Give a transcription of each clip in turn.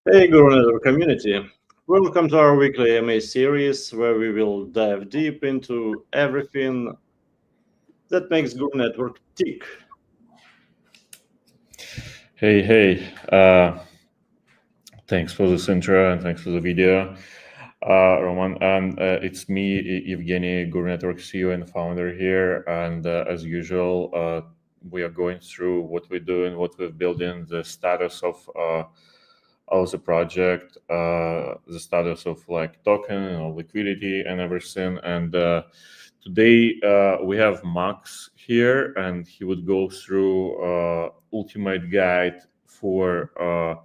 Hey, Guru Network community. Welcome to our weekly MA series where we will dive deep into everything that makes Guru Network tick. Hey, thanks for this intro and thanks for the video, Roman. And it's me, Evgeny, Guru Network CEO and founder here. And as usual, we are going through what we're doing, what we're building, the status of the project, the status of like token or liquidity and everything. And today we have Max here, and he would go through ultimate guide for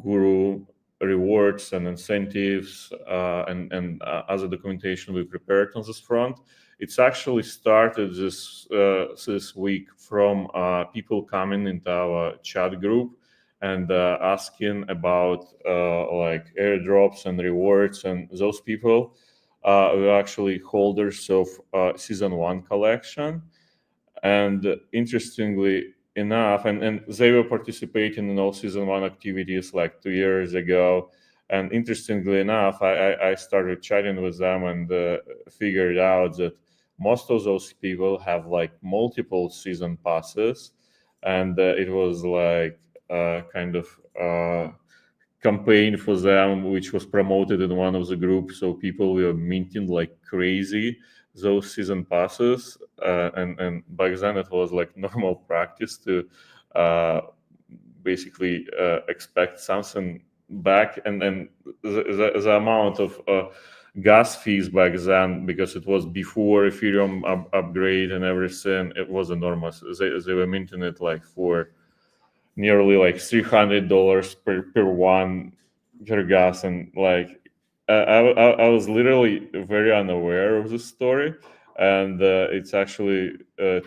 Guru rewards and incentives and other documentation we prepared on this front. It's actually started this week from people coming into our chat group and asking about like airdrops and rewards, and those people were actually holders of season 1 collection. And interestingly enough, and they were participating in all season 1 activities like 2 years ago. And interestingly enough, I started chatting with them and figured out that most of those people have like multiple season passes, and it was like kind of campaign for them, which was promoted in one of the groups. So people were minting like crazy those season passes, and back then it was like normal practice to basically expect something back, and then the amount of gas fees back then, because it was before Ethereum upgrade and everything, it was enormous. They were minting it like for nearly like $300 per one per gas, and like I was literally very unaware of this story, and it's actually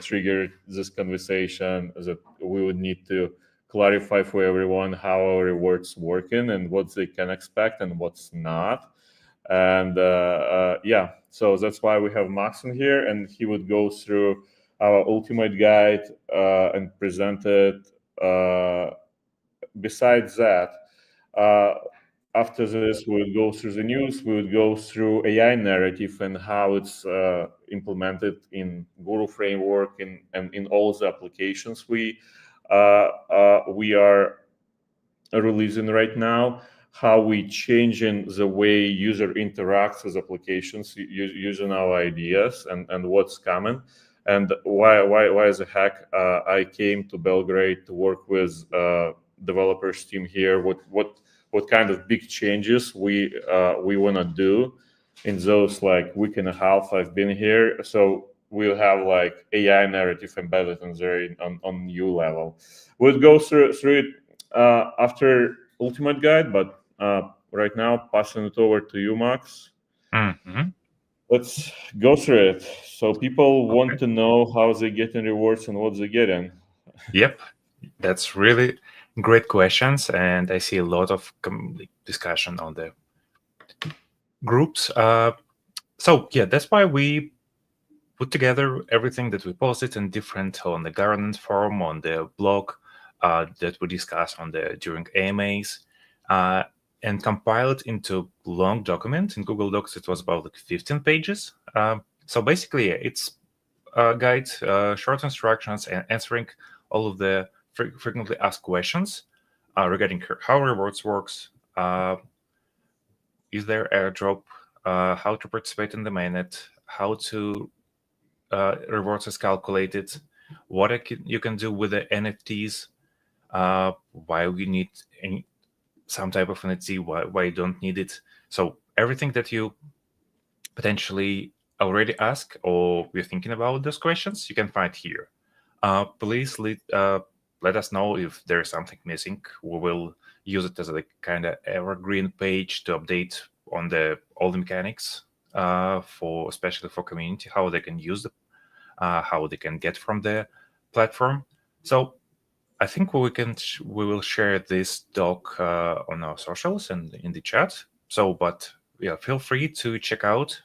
triggered this conversation that we would need to clarify for everyone how our rewards working and what they can expect and what's not. And yeah, so that's why we have Max in here, and he would go through our ultimate guide and present it. Besides that, after this, we would go through the news. We would go through AI narrative and how it's implemented in Guru framework and in all the applications we are releasing right now. How we changing the way user interacts with applications using our ideas, and what's coming. And why the heck I came to Belgrade to work with developers team here. What kind of big changes we want to do in those like week and a half I've been here. So we'll have like AI narrative embedded in there on new level. We'll go through it after ultimate guide, but right now passing it over to you, Max. Mm-hmm. Let's go through it. So people want to know how they getting rewards and what they getting. Yep, that's really great questions, and I see a lot of discussion on the groups. So yeah, that's why we put together everything that we posted in different on the governance forum, on the blog that we discussed on during AMAs, and compiled into long document in Google Docs. It was about like 15 pages. So basically, it's a guide, short instructions, and answering all of the frequently asked questions regarding how rewards works, is there airdrop, how to participate in the mainnet, how to rewards is calculated, what you can do with the NFTs, why we need some type of NFT, why you don't need it. So everything that you potentially already ask or you're thinking about those questions, you can find here. Please let us know if there is something missing. We will use it as a kind of evergreen page to update on all the mechanics especially for community, how they can use how they can get from the platform. So I think we will share this doc on our socials and in the chat. So, but yeah, feel free to check out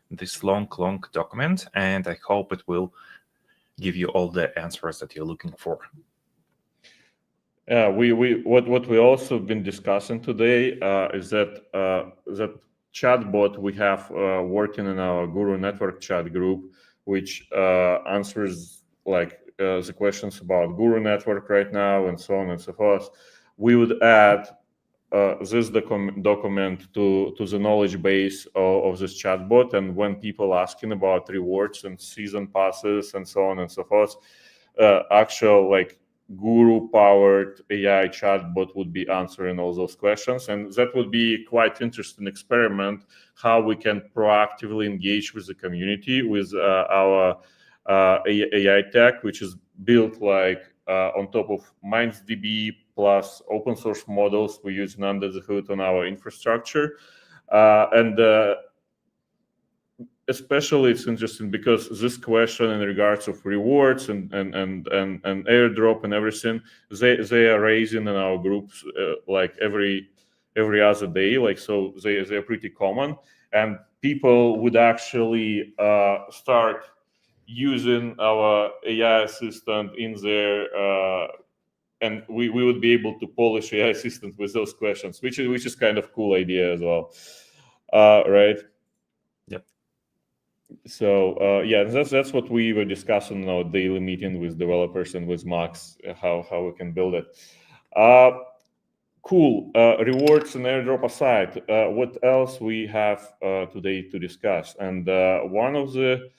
this long document, and I hope it will give you all the answers that you're looking for. Yeah, what we also been discussing today is that that chatbot we have working in our Guru Network chat group, which answers like the questions about Guru Network right now and so on and so forth. We would add this document to the knowledge base of this chatbot, and when people asking about rewards and season passes and so on and so forth, actual like Guru powered AI chatbot would be answering all those questions, and that would be quite interesting experiment how we can proactively engage with the community with our AI tech, which is built like on top of MindsDB plus open source models we're using under the hood on our infrastructure. And especially it's interesting because this question in regards of rewards and airdrop and everything, they are raising in our groups like every other day. Like, so they're pretty common, and people would actually start using our AI assistant in their and we would be able to polish AI assistant with those questions, which is kind of cool idea as well, right? Yep. So yeah, that's what we were discussing in our daily meeting with developers and with Max, how we can build it. Cool. Rewards and airdrop aside, what else we have today to discuss? And one of the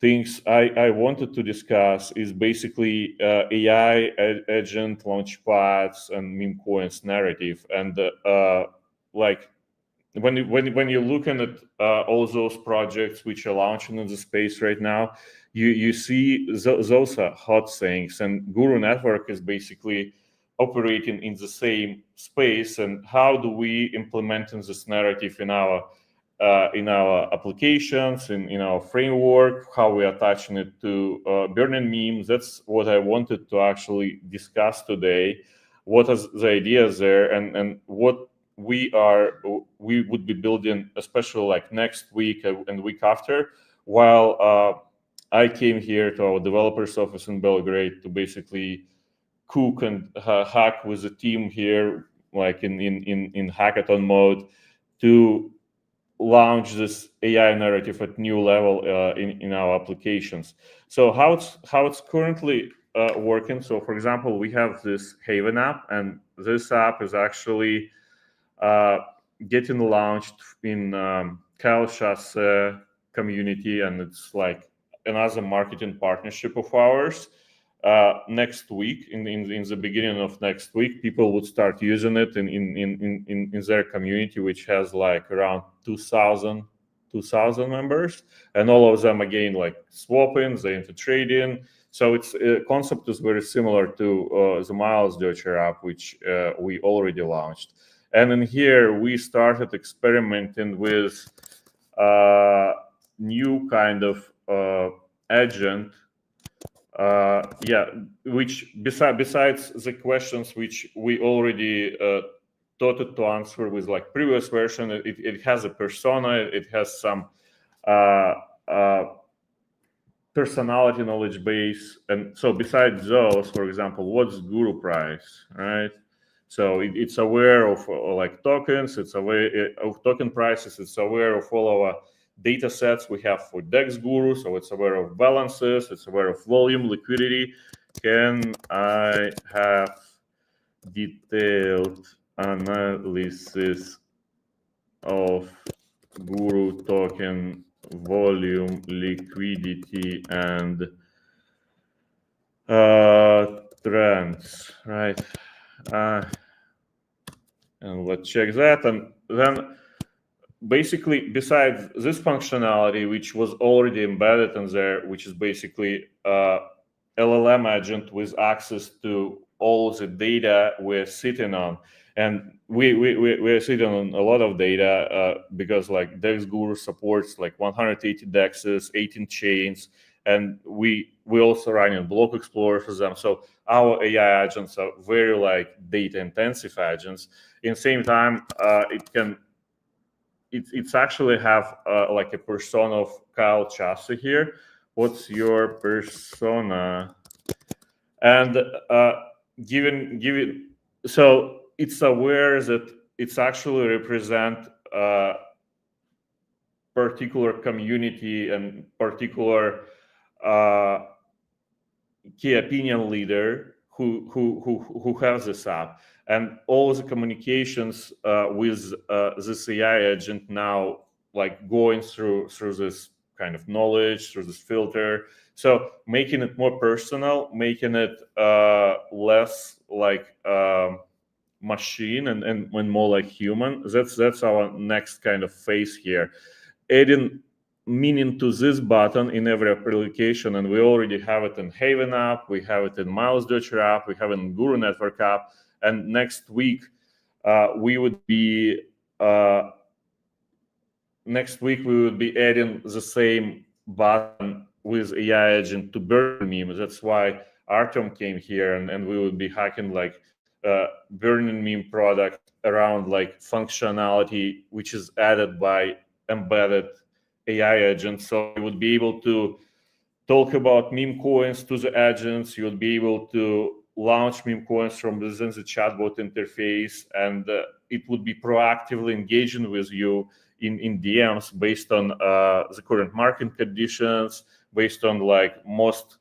things I wanted to discuss is basically AI agent launchpads and meme coins narrative, and like when you're looking at all those projects which are launching in the space right now, you see those are hot things, and Guru Network is basically operating in the same space. And how do we implement this narrative in our applications, in our framework, how we are attaching it to burning memes? That's what I wanted to actually discuss today. What are the ideas there, and what we would be building, especially like next week and week after, while I came here to our developers office in Belgrade to basically cook and hack with the team here, like in hackathon mode, to launch this AI narrative at new level in our applications. So how it's currently working. So for example, we have this Haven app, and this app is actually getting launched in Kyle Chasse community, and it's like another marketing partnership of ours. Next week, in the beginning of next week, people would start using it in their community, which has like around 2,000 members, and all of them again like swapping, they into trading. So it's concept is very similar to the Miles Deutscher app, which we already launched. And in here, we started experimenting with new kind of agent, which besides the questions which we already taught it to answer with like previous version, it has a persona, it has some personality knowledge base. And so besides those, for example, what's Guru price, right? So it's aware of like tokens, it's aware of token prices, it's aware of all our data sets we have for DEX Guru, so it's aware of balances, it's aware of volume, liquidity. Can I have detailed analysis of Guru token volume, liquidity, and trends, right? And let's check that. And then basically, besides this functionality, which was already embedded in there, which is basically LLM agent with access to all the data we're sitting on. And we're sitting on a lot of data because like DEX Guru supports like 180 DEXs, 18 chains, and we also run in block explorer for them. So our AI agents are very like data intensive agents. In the same time, it's actually have like a persona of Kyle Chasse here. What's your persona? And given so it's aware that it's actually represent a particular community and particular key opinion leader who has this app, and all the communications with this AI agent now like going through this kind of knowledge, through this filter. So making it more personal, making it less like machine and more like human. That's our next kind of phase here. Adding meaning to this button in every application, and we already have it in Haven app, we have it in Miles Dutcher app, we have it in Guru Network app, and next week we would be adding the same button with AI agent to Burning Meme. That's why Artem came here, and we would be hacking like Burning Meme product around like functionality which is added by embedded AI agents. So you would be able to talk about meme coins to the agents. You would be able to launch meme coins from within the chatbot interface, and it would be proactively engaging with you in DMs based on the current market conditions, based on like most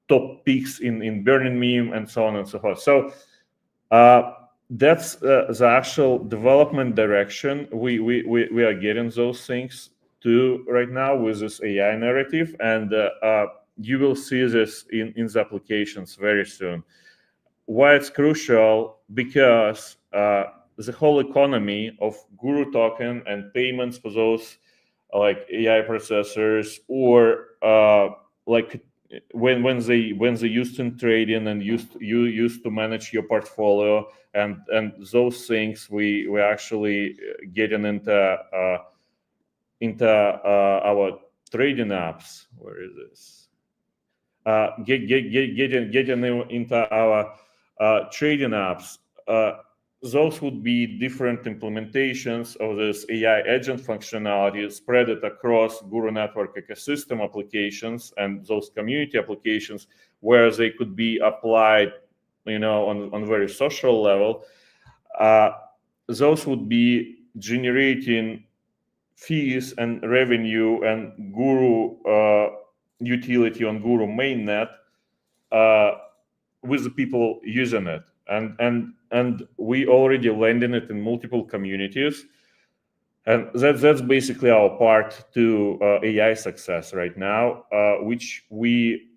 top picks in Burning Meme, and so on and so forth. So that's the actual development direction. We are getting those things too right now with this AI narrative, and you will see this in the applications very soon. Why it's crucial? Because the whole economy of Guru token and payments for those like AI processors, or like when they used in trading and used to manage your portfolio, and those things we actually getting into our trading apps. Where is this? Getting into our trading apps. Those would be different implementations of this AI agent functionality spread it across Guru Network ecosystem applications and those community applications where they could be applied, on very social level. Those would be generating fees and revenue and Guru utility on Guru Mainnet with the people using it. And we already landed it in multiple communities, and that's basically our part to AI success right now, which we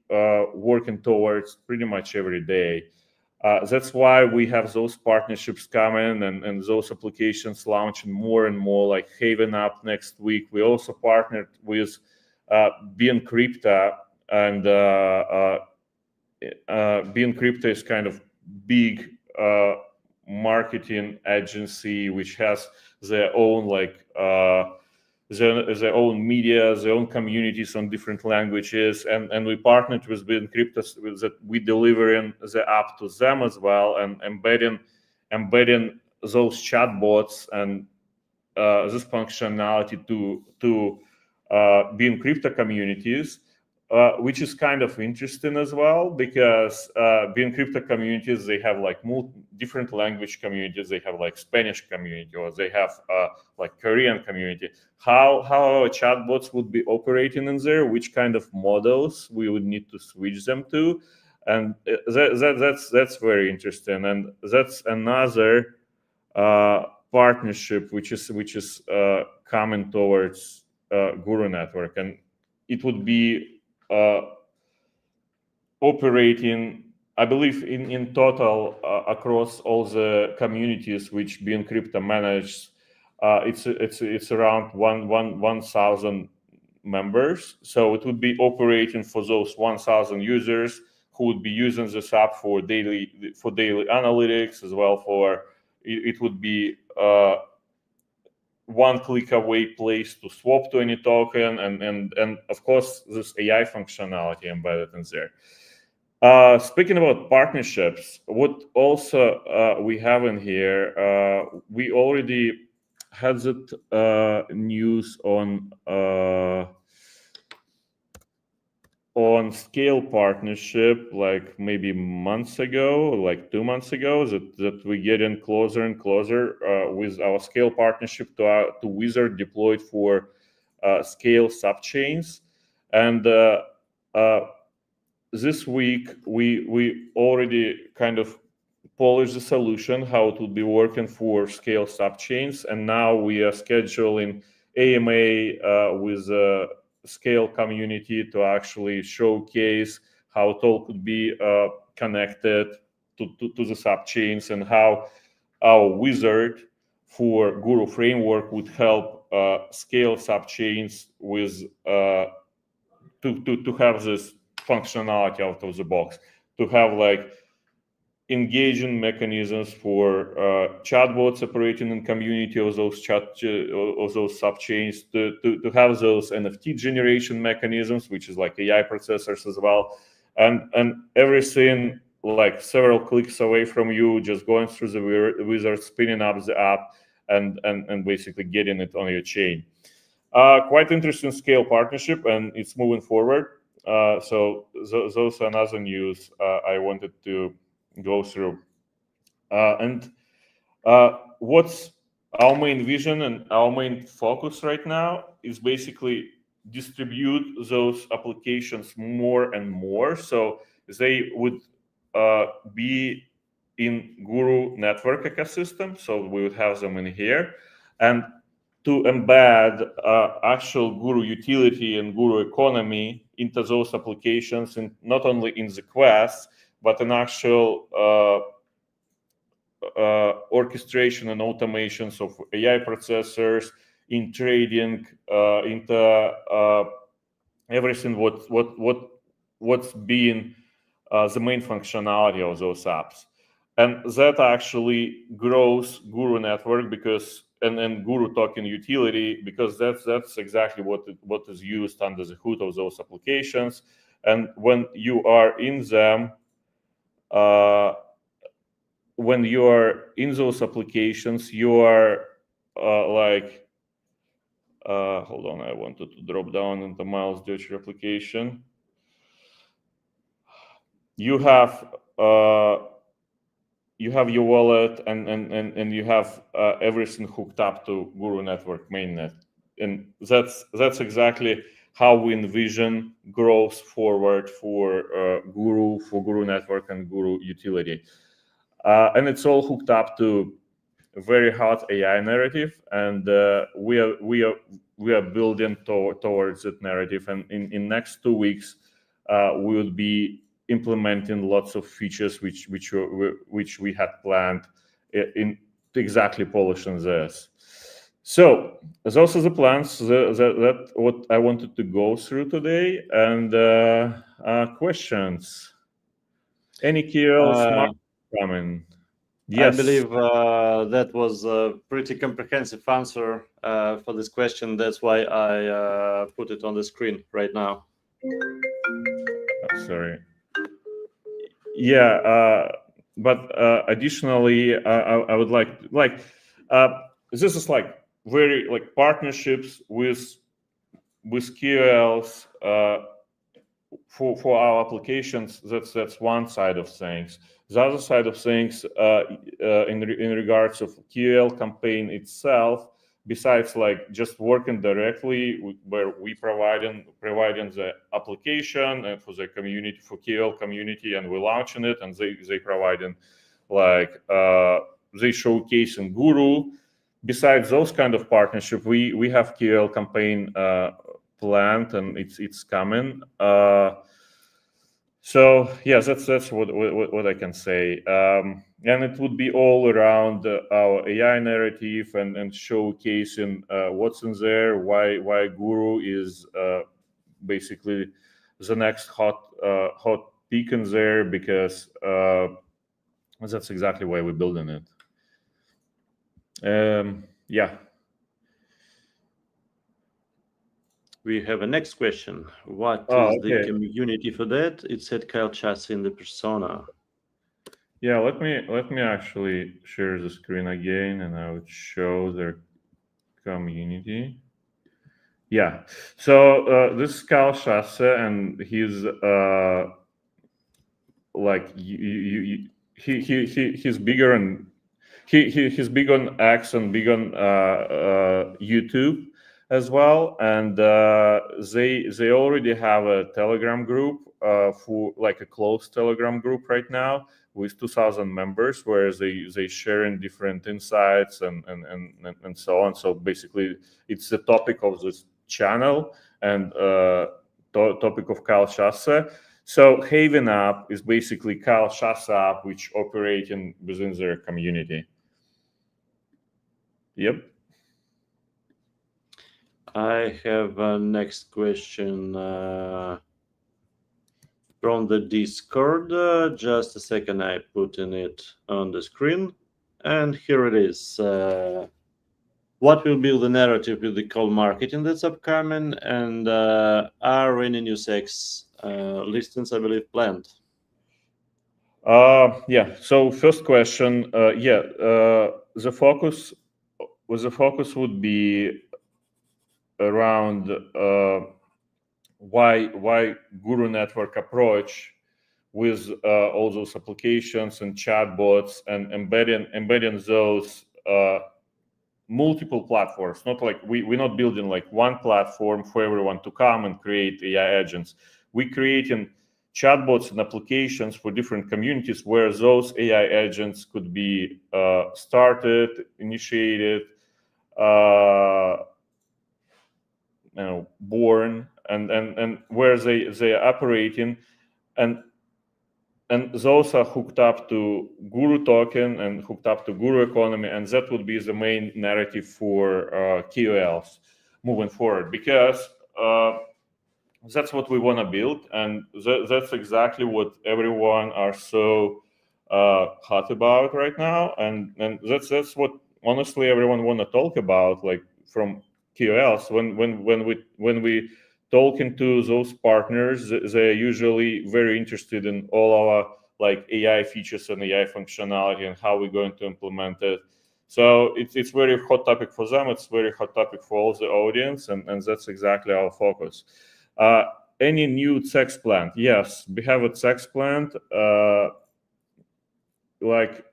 working towards pretty much every day. That's why we have those partnerships coming and those applications launching more and more, like Haven app next week. We also partnered with Being Crypto, and Being Crypto is kind of big marketing agency which has their own their own media, their own communities on different languages, and we partnered with Being Crypto with that. We delivering the app to them as well, and embedding those chatbots and this functionality to Being Crypto communities. Which is kind of interesting as well, because Being Crypto communities, they have like different language communities. They have like Spanish community, or they have like Korean community. How our chatbots would be operating in there, which kind of models we would need to switch them to, and that's very interesting. And that's another partnership which is coming towards Guru Network, and it would be operating, I believe, in total across all the communities which Being Crypto manages. It's around 1,000 members. So it would be operating for those 1,000 users who would be using this app for daily analytics as well. It would be one click away place to swap to any token, and of course this AI functionality embedded in there. Speaking about partnerships, what also we have in here, we already had that news on on SKALE partnership, like maybe months ago, like 2 months ago, that we get in closer and closer with our SKALE partnership to Wizard deployed for SKALE subchains. And this week we already kind of polished the solution how it will be working for SKALE subchains, and now we are scheduling AMA with SKALE community to actually showcase how it all could be connected to the subchains, and how our wizard for Guru framework would help SKALE subchains with to have this functionality out of the box, to have like engaging mechanisms for chatbots operating in community of those subchains, to have those NFT generation mechanisms, which is like AI processors as well, and everything like several clicks away from you, just going through the wizard, spinning up the app, and basically getting it on your chain. Quite interesting SKALE partnership, and it's moving forward. So those are another news I wanted to go through. And what's our main vision and our main focus right now is basically distribute those applications more and more, so they would be in Guru network ecosystem. So we would have them in here, and to embed actual Guru utility and Guru economy into those applications, and not only in the quests, but in actual orchestration and automations of AI processors, in trading, into everything what's being the main functionality of those apps. And that actually grows Guru network, because and Guru token utility, because that's exactly what is used under the hood of those applications. And when you are in them, when you are in those applications, you are like hold on, I wanted to drop down into Miles Deutscher application. You have your wallet, and you have everything hooked up to Guru network mainnet, and that's exactly how we envision growth forward for Guru network and Guru utility, and it's all hooked up to a very hot AI narrative, and we are building towards that narrative, and in next 2 weeks we will be implementing lots of features which we had planned in exactly polishing this. So those are the plans. That what I wanted to go through today. And questions? Any KL coming? Yes. I believe that was a pretty comprehensive answer for this question. That's why I put it on the screen right now. Sorry. Yeah, but additionally, I would like this is like very like partnerships with QLs for our applications. That's one side of things. The other side of things, in regards of QL campaign itself, besides like just working directly where we providing the application and for the community, for QL community, and we're launching it, and they providing like they showcasing Guru. Besides those kind of partnership, we have QL campaign planned, and it's coming. So yeah, that's what I can say. And it would be all around our AI narrative, and showcasing what's in there, why Guru is basically the next hot peak in there, because that's exactly why we're building it. Yeah. We have a next question. What is the community for that? It said Kyle Chasse in the persona. Yeah, let me actually share the screen again, and I would show their community. Yeah. So this is Kyle Chasse, and he's like he's bigger and he's big on X and big on YouTube as well, and they already have a Telegram group for like a closed Telegram group right now with 2,000 members, where they share in different insights and so on. So basically, it's the topic of this channel and topic of Kyle Chasse. So Haven app is basically Kyle Chasse app, which operating within their community. Yep. I have a next question from the Discord. Just a second, I putting it on the screen, and here it is. What will be the narrative with the cold marketing that's upcoming, and are any new sex listings, I believe, planned? Yeah. So first question. The focus would be around why Guru Network approach with all those applications and chatbots and embedding those multiple platforms. Not like we're not building like one platform for everyone to come and create AI agents. We're creating chatbots and applications for different communities where those AI agents could be started, initiated, born, and where they are operating, and those are hooked up to Guru token and hooked up to Guru economy, and that would be the main narrative for KOLs moving forward, because that's what we want to build, and that's exactly what everyone are so hot about right now, and that's what honestly everyone want to talk about, like from KOLs. When we talking to those partners, they're usually very interested in all our like AI features and AI functionality and how we're going to implement it. So it's very hot topic for them. It's very hot topic for all the audience, and that's exactly our focus. Any new sex plant? Yes, we have a sex plant. Like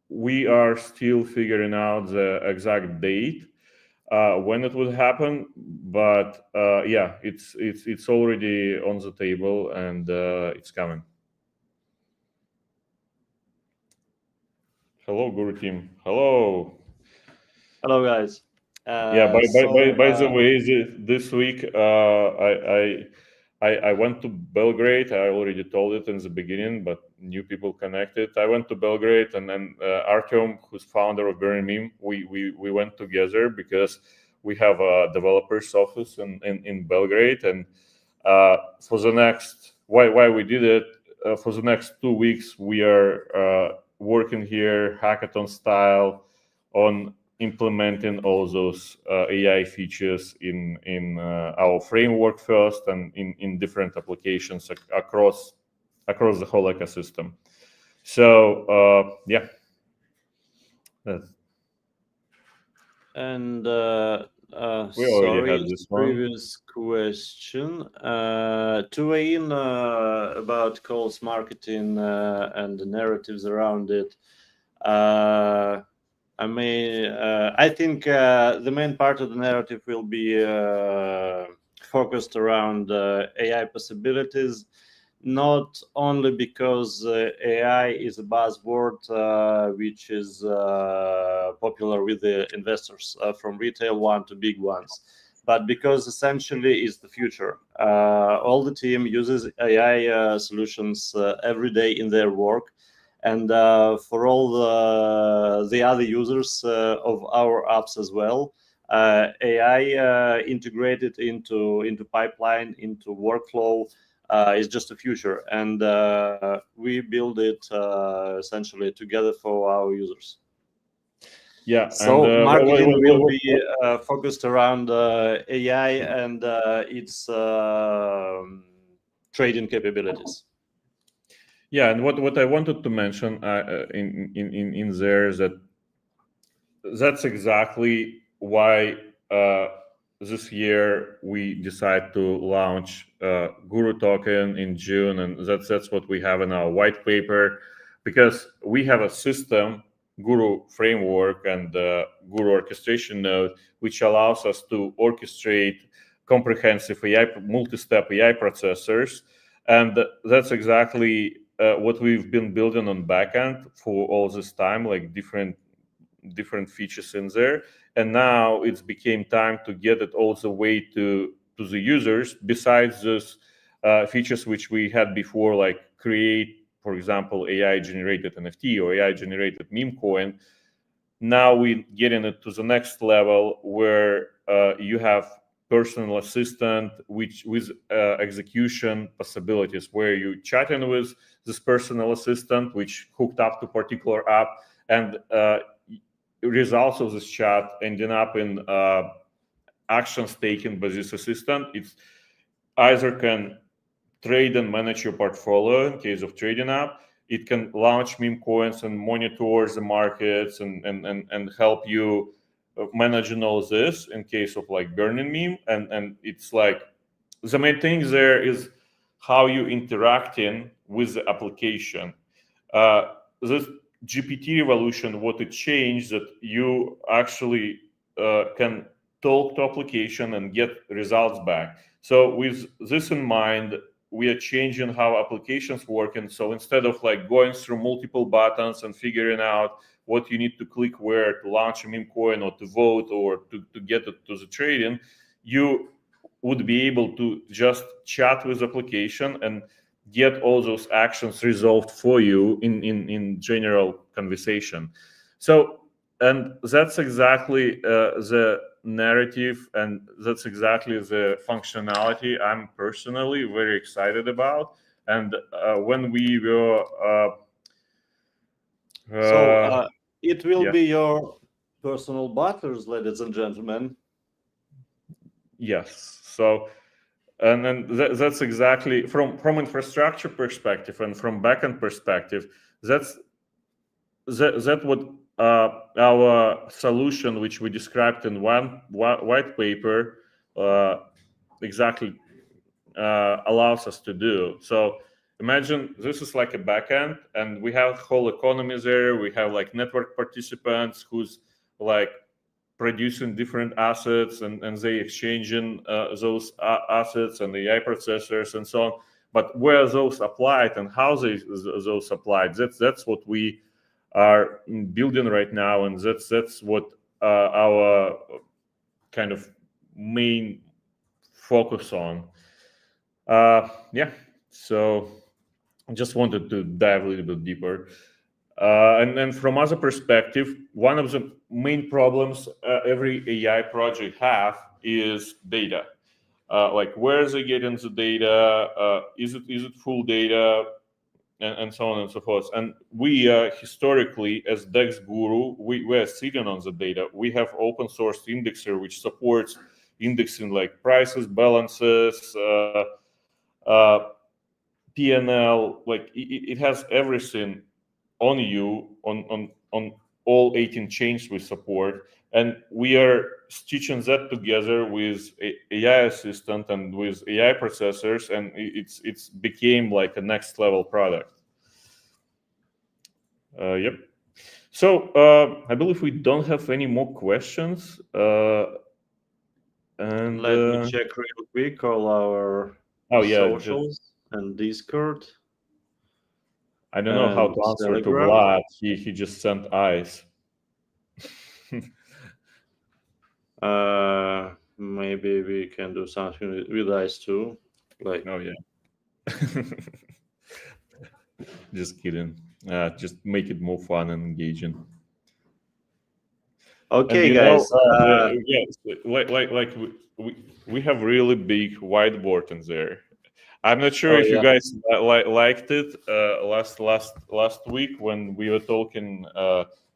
we are still figuring out the exact date when it would happen, but yeah, it's already on the table, and it's coming. Hello, Guru team. Hello. Hello, guys. Yeah. By the way, this week I went to Belgrade. I already told it in the beginning, but new people connected. I went to Belgrade, and then Artyom, who's founder of Burning Meme, we went together because we have a developers office in Belgrade, and for the next why we did it for the next 2 weeks we are working here hackathon style on implementing all those AI features in our framework first, and in different applications across the whole ecosystem. So yeah. And we already sorry, had this one. previous question. To weigh in about Cole's marketing and the narratives around it. I think the main part of the narrative will be focused around AI possibilities, not only because AI is a buzzword which is popular with the investors from retail one to big ones, but because essentially it's the future. All the team uses AI solutions every day in their work. And for all the other users of our apps as well, AI integrated into pipeline, into workflow is just a future, and we build it essentially together for our users. Yeah. So and marketing will be focused around AI and its trading capabilities. Yeah, and what I wanted to mention in there is that that's exactly why this year we decide to launch Guru token in June, and that's what we have in our white paper, because we have a system, Guru framework and Guru orchestration node, which allows us to orchestrate comprehensive AI, multi-step AI processors, and that's exactly what we've been building on backend for all this time, like different features in there. And now it's became time to get it all the way to the users. Besides those features which we had before, like create, for example, AI generated NFT or AI generated meme coin, now we getting it to the next level where you have personal assistant which with execution possibilities, where you chatting with this personal assistant which hooked up to particular app, and results of this chat ending up in actions taken by this assistant. It's either can trade and manage your portfolio in case of trading app. It can launch meme coins and monitor the markets and help you managing all this in case of like burning meme. And it's like the main thing there is how you interacting with the application. This GPT revolution, what it changed, that you actually can talk to application and get results back. So with this in mind, we are changing how applications work. And so instead of like going through multiple buttons and figuring out what you need to click where to launch a meme coin or to vote or to get it to the trading, you would be able to just chat with application and get all those actions resolved for you in general conversation. So, and that's exactly the narrative, and that's exactly the functionality I'm personally very excited about. And when we were So it will yeah. be your personal butters, ladies and gentlemen. Yes. So, and then that's exactly from infrastructure perspective and from backend perspective. That's what our solution, which we described in one white paper, exactly allows us to do. So imagine this is like a backend, and we have whole economy there. We have like network participants who's like producing different assets, and they exchanging those assets and the AI processors and so on. But where those applied and how those applied, that's what we are building right now, and that's what our kind of main focus on. Yeah, so I just wanted to dive a little bit deeper. And then from other perspective, one of the main problems every AI project have is data. Like where they getting the data? Is it full data? And so on and so forth. And we historically, as DEX Guru, we are sitting on the data. We have open source indexer which supports indexing like prices, balances, PNL. Like it has everything on you on all 18 chains we support, and we are stitching that together with AI assistant and with AI processors, and it's became like a next level product. Yep. So I believe we don't have any more questions. And Let me check real quick all our socials and Discord. I don't know how to answer to Vlad. He just sent eyes. Maybe we can do something with eyes too. Like, oh yeah. Just kidding. Just make it more fun and engaging. Okay, guys. Yes, like we have really big whiteboard in there. I'm not sure if you guys liked it last week when we were talking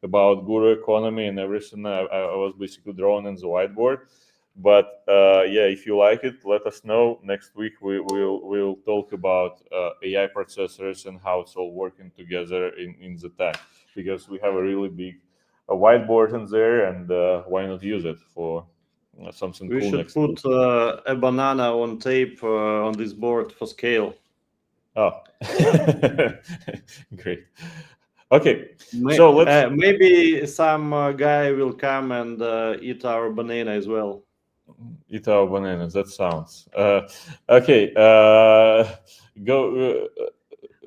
about Guru economy and everything. I was basically drawing in the whiteboard. But yeah, if you like it, let us know. Next week we'll talk about AI processors and how it's all working together in the tech, because we have a really big whiteboard in there, and why not use it for something We cool should next put week. a banana on tape on this board for SKALE. Oh, great. Okay, so let's maybe some guy will come and eat our banana as well. eat our bananas. That sounds okay. Go.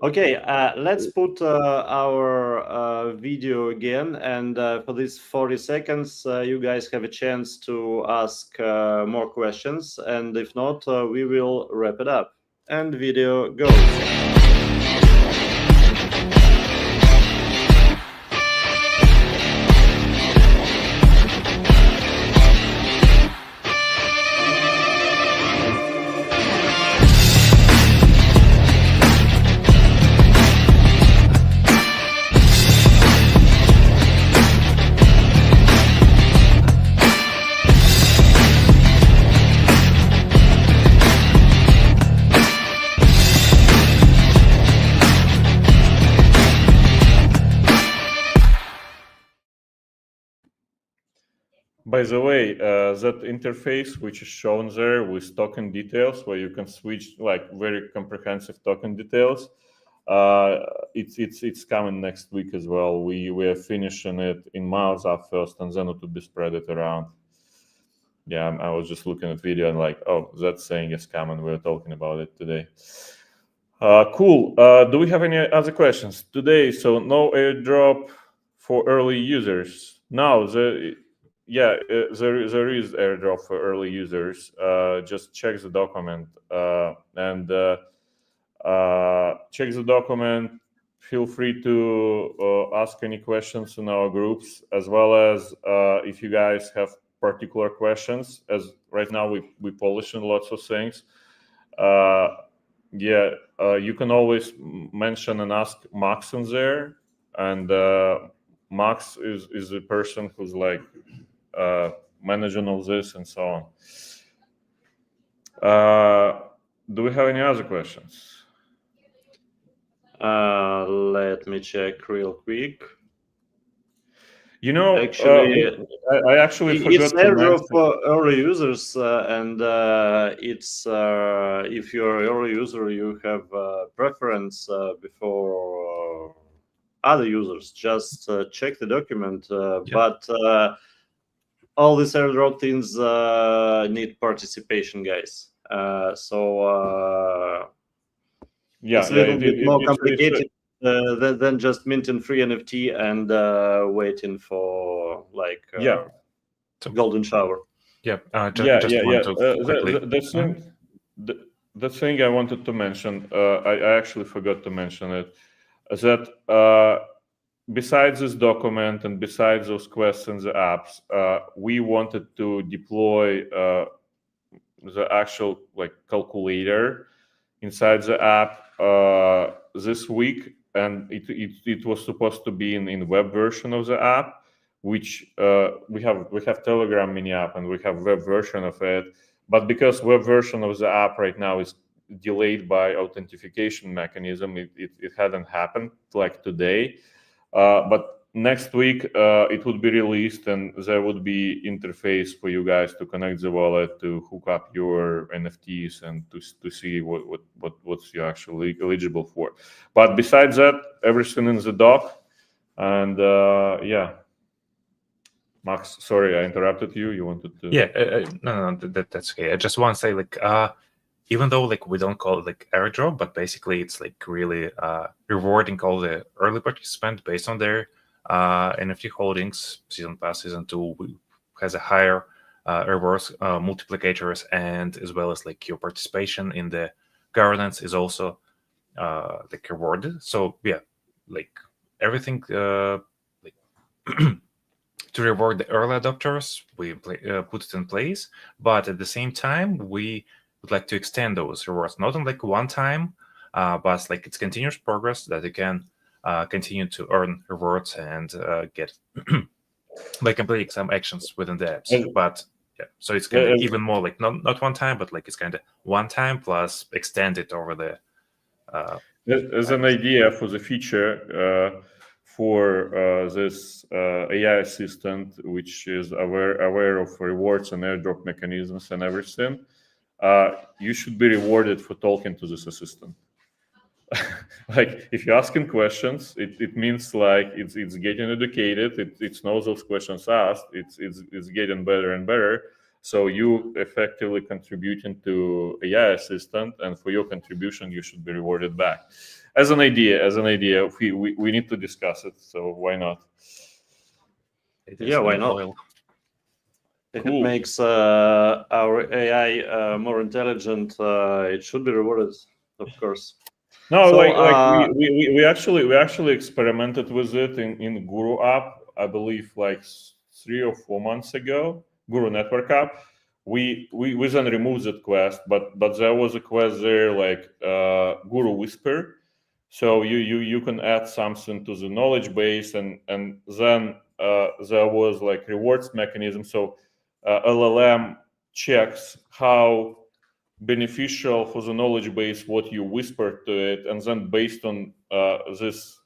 Okay, let's put our video again, and for these 40 seconds, you guys have a chance to ask more questions, and if not, we will wrap it up. And video goes. By the way, that interface which is shown there with token details, where you can switch like very comprehensive token details, it's coming next week as well. We are finishing it in Miles up first, and then it will be spread it around. Yeah, I was just looking at video and like, oh, that saying is coming. We're talking about it today. Cool. Do we have any other questions today? So no airdrop for early users. Now there is airdrop for early users. Just check the document and check the document. Feel free to ask any questions in our groups, as well as if you guys have particular questions. As right now we polishing lots of things. You can always mention and ask Max in there, and Max is the person who's like managing all this and so on. Do we have any other questions? Let me check real quick. Actually, I actually forgot it's airdrop for early users, and it's if you're an early user, you have preference before other users. Just check the document, but all these airdrop things need participation, guys. It's a little bit more complicated than just minting free NFT and waiting for like golden shower. The thing I wanted to mention, I actually forgot to mention it, is that besides this document and besides those quests and the apps, we wanted to deploy the actual like calculator inside the app this week, and it was supposed to be in web version of the app, which we have Telegram mini app and we have web version of it, but because web version of the app right now is delayed by authentication mechanism, it hadn't happened like today, but next week it would be released, and there would be interface for you guys to connect the wallet, to hook up your NFTs, and to see what's you actually eligible for. But besides that, everything in the doc. And Max, sorry I interrupted you. You wanted to? No, that's okay. I just want to say, like, even though like we don't call it like airdrop, but basically it's like really rewarding all the early participants based on their NFT holdings. Season pass, season 2 has a higher rewards multiplicators, and as well as like your participation in the governance is also like rewarded. So yeah, like everything like to reward the early adopters, we put it in place, but at the same time we would like to extend those rewards, not in like one time, but like it's continuous progress that you can continue to earn rewards and get by completing some actions within the apps. But yeah, so it's kind of even more like not one time, but like it's kind of one time plus extend it over the. As an idea for the future, for this AI assistant, which is aware of rewards and airdrop mechanisms and everything, you should be rewarded for talking to this assistant. Like if you're asking questions, it means like it's getting educated, it knows those questions asked, it's getting better and better. So you effectively contributing to AI assistant, and for your contribution, you should be rewarded back. As an idea, we need to discuss it. So why not? Yeah, why not? Oil. If Cool. it makes our AI more intelligent, it should be rewarded, of course. No, So, we actually experimented with it in Guru app, I believe, like 3 or 4 months ago. Guru Network app. We then removed that quest, but there was a quest there like Guru Whisper. So you can add something to the knowledge base, and then there was like rewards mechanism. So LLM checks how beneficial for the knowledge base what you whisper to it, and then based on this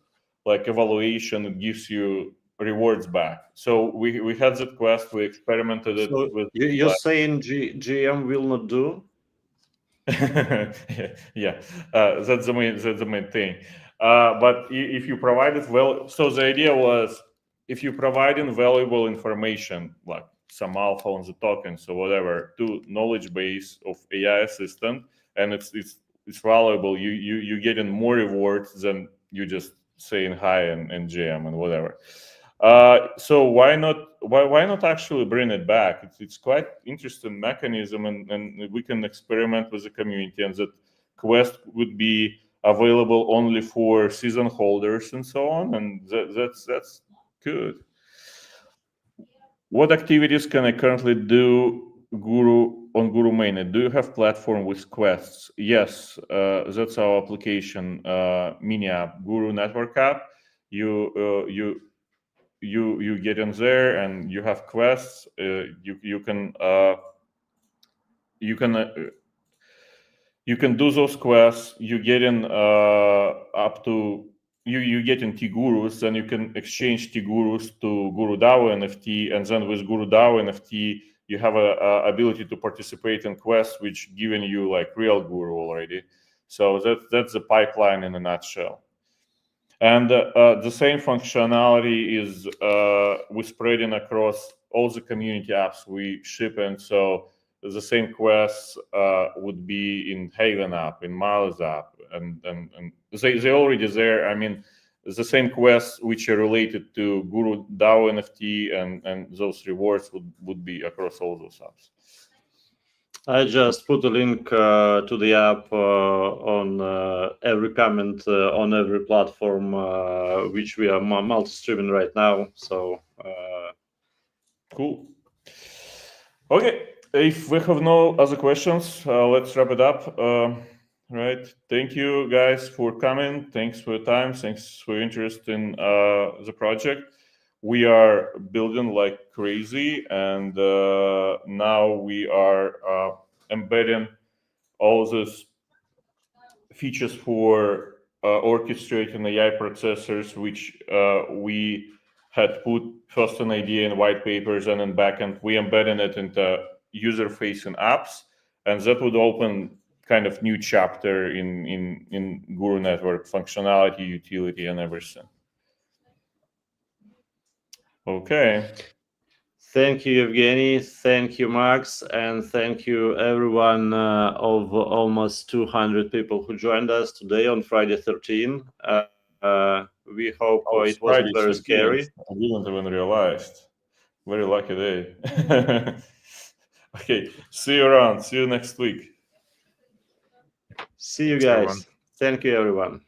like evaluation, it gives you rewards back. So we had that quest, we experimented it so with you're saying GM will not do? yeah, that's the main thing. But if you provide it well, so the idea was if you provide in valuable information like some alpha on the tokens or whatever to knowledge base of AI assistant, and it's valuable, you getting more rewards than you just saying hi and GM and whatever. So why not actually bring it back? It's quite interesting mechanism, and we can experiment with the community, and that quest would be available only for season holders and so on, and that's good. What activities can I currently do on Guru Mainnet? Do you have platform with quests? Yes, that's our application, mini app, Guru Network app. You get in there and you have quests. You can do those quests. You get in up to you get in T Gurus, then you can exchange T Gurus to Guru DAO NFT, and then with Guru DAO NFT you have a ability to participate in quests which giving you like real Guru already. So that's the pipeline in a nutshell. And the same functionality is we're spreading across all the community apps we ship in. So the same quests would be in Haven app, in Miles app, and they already there. I mean, the same quests which are related to Guru DAO NFT and those rewards would be across all those apps. I just put a link to the app on every comment on every platform which we are multi-streaming right now. So cool. Okay, if we have no other questions, let's wrap it up. Right. Thank you guys for coming. Thanks for your time. Thanks for your interest in the project. We are building like crazy, and now we are embedding all these features for orchestrating AI processors, which we had put first an idea in white papers, and in backend we embedding it into user-facing apps, and that would open kind of new chapter in Guru Network functionality, utility, and everything. Okay. Thank you, Evgeny. Thank you, Max. And thank you, everyone of almost 200 people who joined us today on Friday 13. We hope it wasn't very scary. I didn't even realize. Very lucky day. Okay, see you around. See you next week. See you guys. Thank you, everyone.